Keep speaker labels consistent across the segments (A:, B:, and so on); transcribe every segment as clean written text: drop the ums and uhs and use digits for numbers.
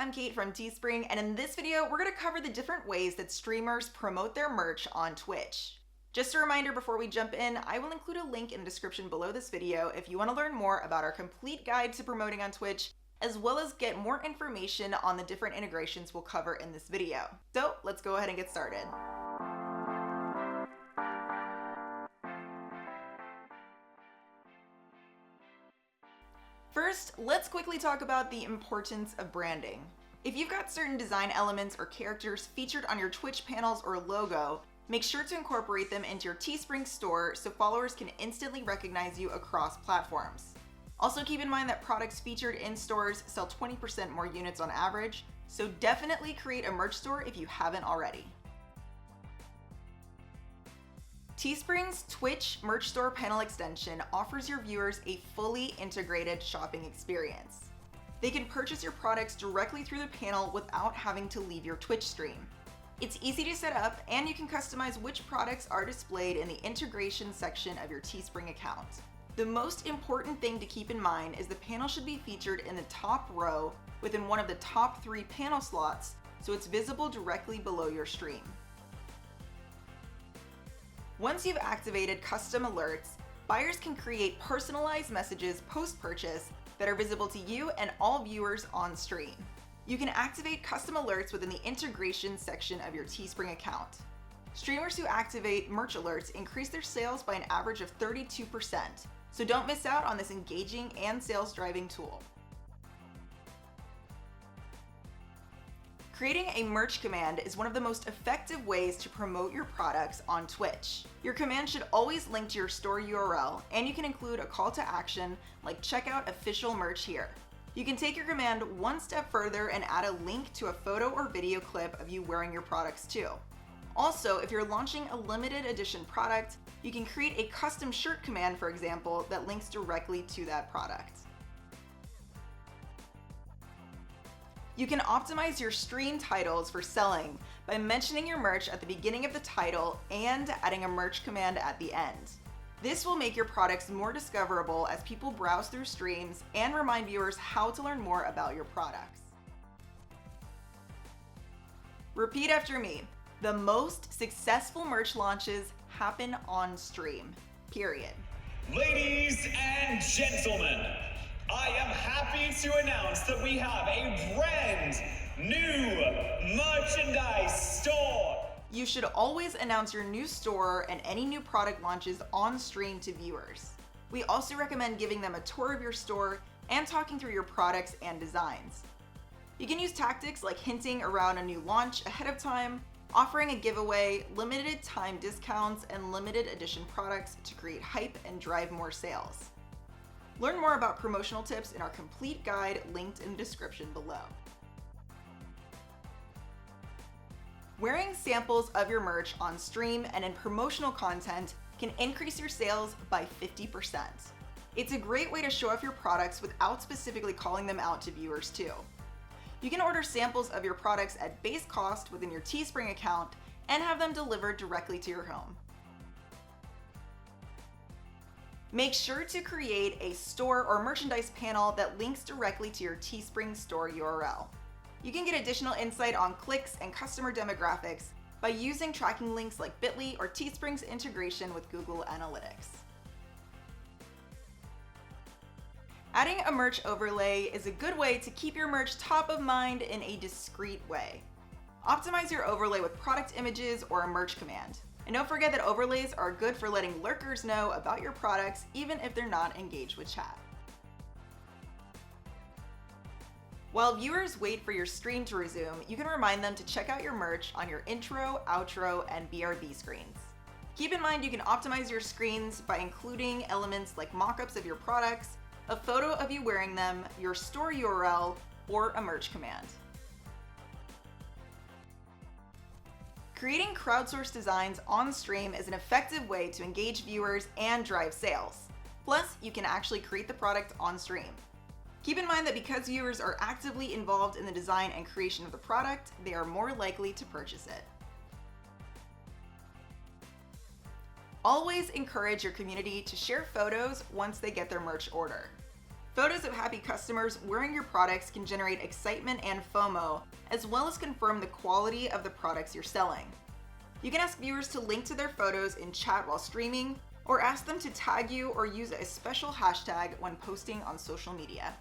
A: I'm Kate from Teespring, and in this video, we're going to cover the different ways that streamers promote their merch on Twitch. Just a reminder before we jump in, I will include a link in the description below this video if you want to learn more about our complete guide to promoting on Twitch, as well as get more information on the different integrations we'll cover in this video. So let's go ahead and get started. First, let's quickly talk about the importance of branding. If you've got certain design elements or characters featured on your Twitch panels or logo, make sure to incorporate them into your Teespring store so followers can instantly recognize you across platforms. Also keep in mind that products featured in stores sell 20% more units on average, so definitely create a merch store if you haven't already. Teespring's Twitch Merch Store panel extension offers your viewers a fully integrated shopping experience. They can purchase your products directly through the panel without having to leave your Twitch stream. It's easy to set up, and you can customize which products are displayed in the integration section of your Teespring account. The most important thing to keep in mind is the panel should be featured in the top row within one of the top 3 panel slots, so it's visible directly below your stream. Once you've activated custom alerts, buyers can create personalized messages post-purchase that are visible to you and all viewers on stream. You can activate custom alerts within the integration section of your Teespring account. Streamers who activate merch alerts increase their sales by an average of 32%, so don't miss out on this engaging and sales-driving tool. Creating a merch command is one of the most effective ways to promote your products on Twitch. Your command should always link to your store URL, and you can include a call to action like check out official merch here. You can take your command one step further and add a link to a photo or video clip of you wearing your products too. Also, if you're launching a limited edition product, you can create a custom shirt command, for example, that links directly to that product. You can optimize your stream titles for selling by mentioning your merch at the beginning of the title and adding a merch command at the end. This will make your products more discoverable as people browse through streams and remind viewers how to learn more about your products. Repeat after me. The most successful merch launches happen on stream, period.
B: Ladies and gentlemen, I am happy to announce that we have a brand new merchandise store.
A: You should always announce your new store and any new product launches on stream to viewers. We also recommend giving them a tour of your store and talking through your products and designs. You can use tactics like hinting around a new launch ahead of time, offering a giveaway, limited time discounts, and limited edition products to create hype and drive more sales. Learn more about promotional tips in our complete guide linked in the description below. Wearing samples of your merch on stream and in promotional content can increase your sales by 50%. It's a great way to show off your products without specifically calling them out to viewers too. You can order samples of your products at base cost within your Teespring account and have them delivered directly to your home. Make sure to create a store or merchandise panel that links directly to your Teespring store URL. You can get additional insight on clicks and customer demographics by using tracking links like Bitly or Teespring's integration with Google Analytics. Adding a merch overlay is a good way to keep your merch top of mind in a discreet way. Optimize your overlay with product images or a merch command. And don't forget that overlays are good for letting lurkers know about your products even if they're not engaged with chat. While viewers wait for your stream to resume, you can remind them to check out your merch on your intro, outro, and BRB screens. Keep in mind you can optimize your screens by including elements like mock-ups of your products, a photo of you wearing them, your store URL, or a merch command. Creating crowdsourced designs on stream is an effective way to engage viewers and drive sales. Plus, you can actually create the product on stream. Keep in mind that because viewers are actively involved in the design and creation of the product, they are more likely to purchase it. Always encourage your community to share photos once they get their merch order. Photos of happy customers wearing your products can generate excitement and FOMO, as well as confirm the quality of the products you're selling. You can ask viewers to link to their photos in chat while streaming, or ask them to tag you or use a special hashtag when posting on social media.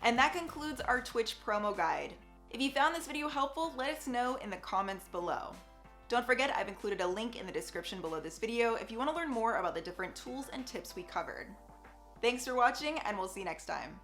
A: And that concludes our Twitch promo guide. If you found this video helpful, let us know in the comments below. Don't forget, I've included a link in the description below this video if you want to learn more about the different tools and tips we covered. Thanks for watching, and we'll see you next time.